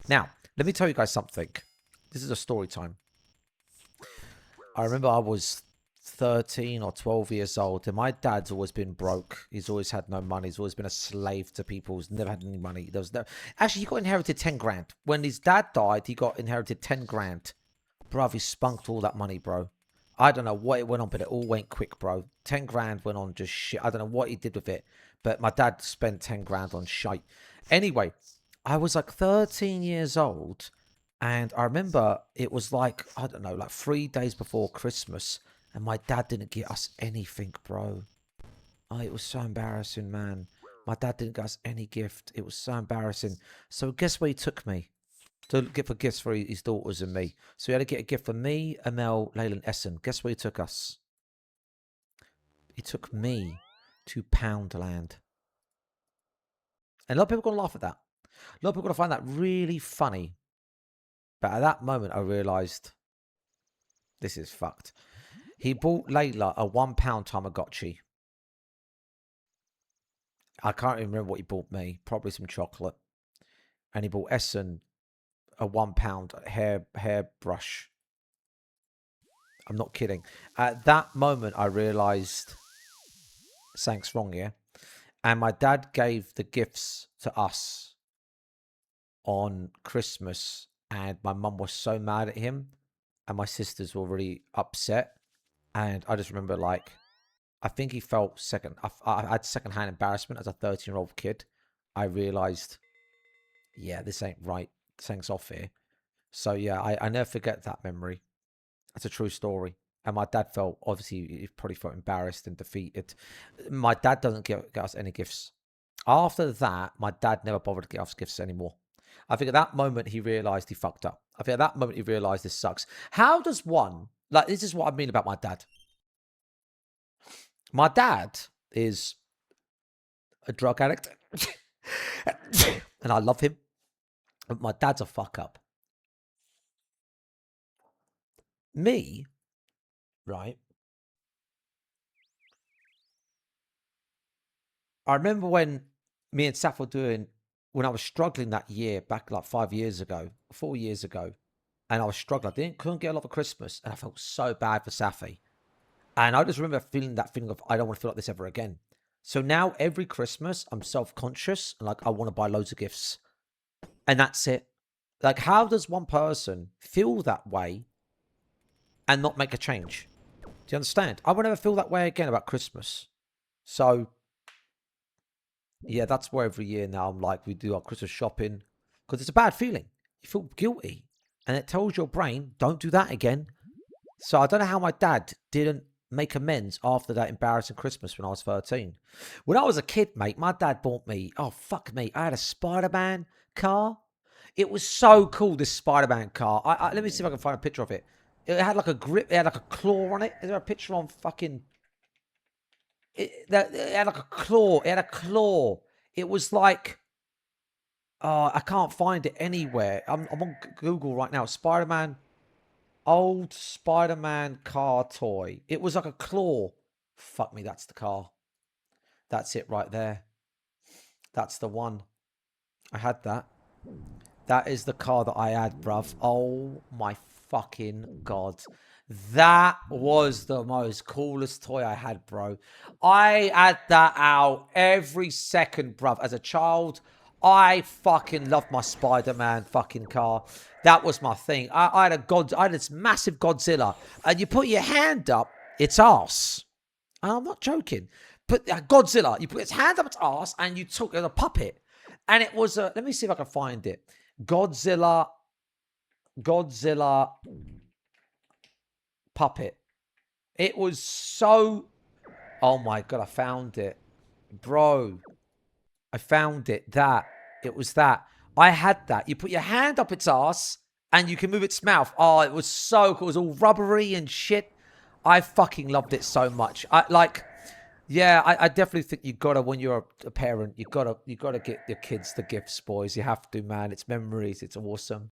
Now, let me tell you guys something. This is a story time. I remember I was 13 or 12 years old, and my dad's always been broke. He's always had no money. He's always been a slave to people. He's never had any money. There was no... Actually, he got inherited 10 grand. When his dad died, he got inherited 10 grand. Bruv, he spunked all that money, bro. I don't know what it went on, but it all went quick, bro. 10 grand went on just shit. I don't know what he did with it, but my dad spent 10 grand on shite. Anyway, I was like 13 years old, and I remember it was like, I don't know, like 3 days before Christmas, and my dad didn't get us anything, bro. Oh, it was so embarrassing, man. My dad didn't get us any gift. It was so embarrassing. So guess where he took me? To get for gifts for his daughters and me. So he had to get a gift for me, Amel, Layla, and Essen. Guess where he took us? He took me to Poundland. And a lot of people are going to laugh at that. A lot of people are going to find that really funny. But at that moment, I realised this is fucked. He bought Layla a £1 Tamagotchi. I can't even remember what he bought me. Probably some chocolate. And he bought Essen a £1 hairbrush. I'm not kidding. At that moment, I realised something's wrong here. And my dad gave the gifts to us on Christmas. And my mum was so mad at him. And my sisters were really upset. And I just remember, like, I think he felt I had secondhand embarrassment as a 13-year-old kid. I realised, yeah, this ain't right. Something's off here. So yeah, I never forget that memory. It's a true story. And my dad felt, obviously, he probably felt embarrassed and defeated. My dad doesn't get us any gifts. After that, my dad never bothered to get us gifts anymore. I think at that moment, he realised he fucked up. I think at that moment, he realised this sucks. How does one, like, this is what I mean about my dad. My dad is a drug addict. And I love him. But my dad's a fuck up. Me, right? I remember when me and Saf were doing, when I was struggling that year, back like 5 years ago, 4 years ago, and I was struggling. Couldn't get a lot of Christmas, and I felt so bad for Safi. And I just remember feeling that feeling of, I don't want to feel like this ever again. So now every Christmas, I'm self-conscious, and like, I want to buy loads of gifts. And that's it. Like, how does one person feel that way and not make a change? Do you understand? I will never feel that way again about Christmas. So, yeah, that's where every year now I'm like, we do our Christmas shopping. Because it's a bad feeling. You feel guilty. And it tells your brain, don't do that again. So I don't know how my dad didn't make amends after that embarrassing Christmas when I was 13. When I was a kid, mate, my dad bought me, oh, fuck me, I had a Spider-Man car. It was so cool, this Spider-Man car. Let me see if I can find a picture of it. It had like a grip, it had like a claw on it. Is there a picture on fucking... It had like a claw. It had a claw. It was like... Oh, I can't find it anywhere. I'm on Google right now. Spider-Man... Old Spider-Man car toy. It was like a claw. Fuck me, that's the car. That's it right there. That's the one. I had that. That is the car that I had, bruv. Oh my fucking god. That was the most coolest toy I had, bro. I had that out every second, bruv. As a child, I fucking loved my Spider-Man fucking car. That was my thing. I had this massive Godzilla, and you put your hand up its arse. And I'm not joking. Put Godzilla, you put its hand up its arse, and you took a puppet, and it was a. Let me see if I can find it. Godzilla puppet. It was so. Oh my god, I found it, bro. I found it. It was that. I had that. You put your hand up its ass and you can move its mouth. Oh, it was so cool. It was all rubbery and shit. I fucking loved it so much. I definitely think you gotta, when you're a parent, you gotta get your kids the gifts, boys. You have to, man. It's memories. It's awesome.